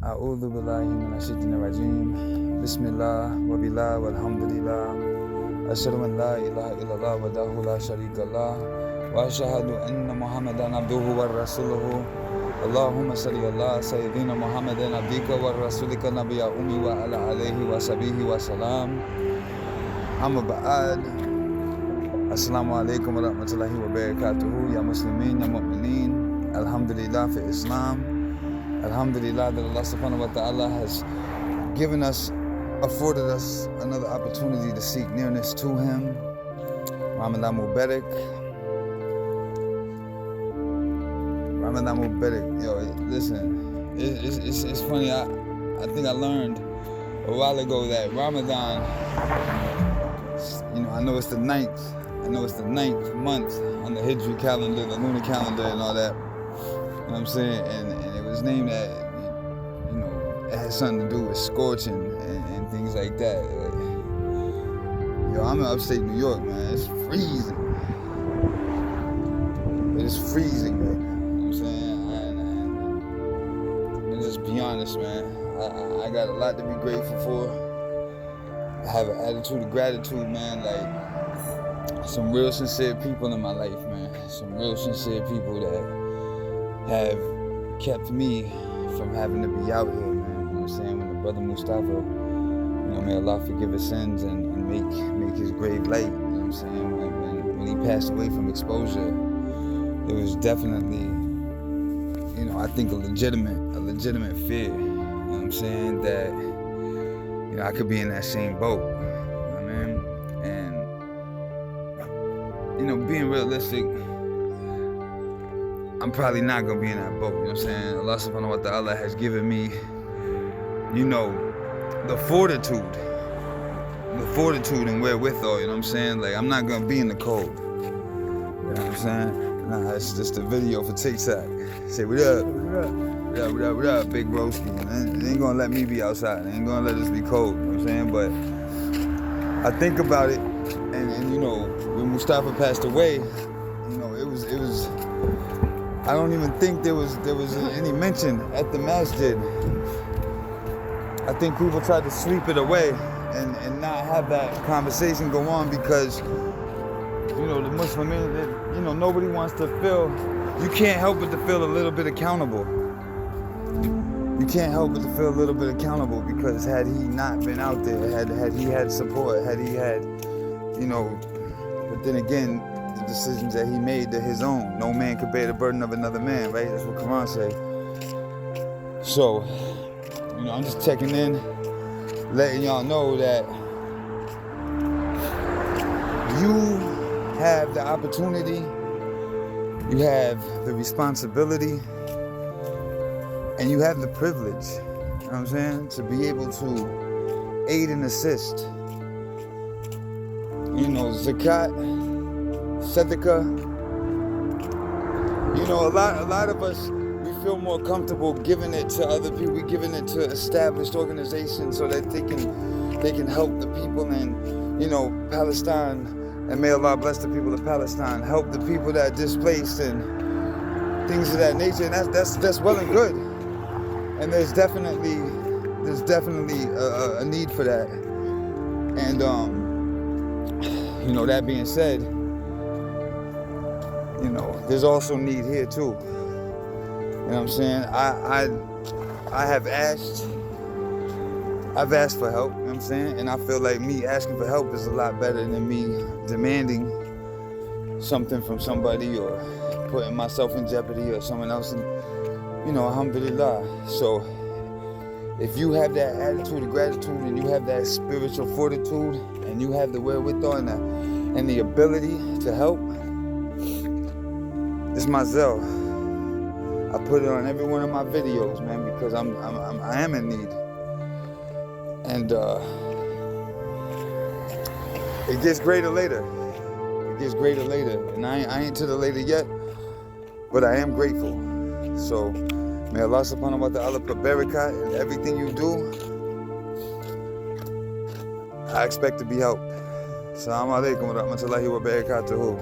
A'udhu billahi minash shaitanir rajim. Bismillah wa billah walhamdulillah. Ashhadu an la ilaha illallah wahdahu la sharika lah wa ashhadu anna Muhammadan abduhu wa rasuluhu. Allahumma salli ala sayyidina Muhammadin abdika wa rasulika nabiyya ummi wa ala alihi wa sahbihi wa salam. Amma ba'ad. Assalamu alaikum wa rahmatullahi wa barakatuhu. Ya muslimin, ya mu'mineen. Alhamdulillah for Islam. Alhamdulillah that Allah subhanahu wa ta'ala has afforded us another opportunity to seek nearness to Him. Ramadan Mubarak. Ramadan Mubarak. Yo, listen, it's funny. I think I learned a while ago that Ramadan, I know it's the ninth month on the Hijri calendar, the lunar calendar and all that. You know what I'm saying? And it was named that, it has something to do with scorching and things like that. I'm in upstate New York, man. It's freezing. It's freezing right now. You know what I'm saying? And just be honest, man. I got a lot to be grateful for. I have an attitude of gratitude, man. Like, some real sincere people in my life, man. Some real sincere people that have kept me from having to be out here, man. You know what I'm saying? When the brother Mustafa, may Allah forgive his sins and make his grave light, you know what I'm saying? When he passed away from exposure, it was definitely, I think a legitimate fear, you know what I'm saying? That, I could be in that same boat, you know what I mean? And, being realistic, I'm probably not going to be in that boat, you know what I'm saying? Allah subhanahu wa ta'ala has given me, the fortitude and wherewithal, you know what I'm saying? Like, I'm not going to be in the cold, you know what I'm saying? Nah, it's just a video for TikTok. Say, what up? What up, big broski? They ain't going to let me be outside. They ain't going to let us be cold, you know what I'm saying? But I think about it, and when Mustafa passed away, it was I don't even think there was any mention at the masjid. I think people tried to sweep it away and not have that conversation go on because, the Muslim, nobody wants to feel, you can't help but to feel a little bit accountable. You can't help but to feel a little bit accountable because had he not been out there, had he had support, had he had, but then again, the decisions that he made, they're his own. No man could bear the burden of another man, right? That's what Quran say. So, I'm just checking in, letting y'all know that you have the opportunity, you have the responsibility, and you have the privilege, you know what I'm saying, to be able to aid and assist. Zakat, Sadaqah, a lot of us, we feel more comfortable giving it to other people, giving it to established organizations so that they can help the people in, Palestine, and may Allah bless the people of Palestine, help the people that are displaced and things of that nature, and that's well and good. And there's definitely a need for that. And that being said, there's also need here too. You know what I'm saying? I've asked for help, you know what I'm saying? And I feel like me asking for help is a lot better than me demanding something from somebody or putting myself in jeopardy or someone else. And, alhamdulillah. So if you have that attitude of gratitude and you have that spiritual fortitude and you have the wherewithal and the ability to help, it's my zeal. I put it on every one of my videos, man, because I am in need. And it gets greater later. And I ain't to the later yet, but I am grateful. So may Allah subhanahu wa ta'ala put barakah in everything you do. I expect to be helped. Assalamu alaikum wa rahmatullahi wa barakatuhu.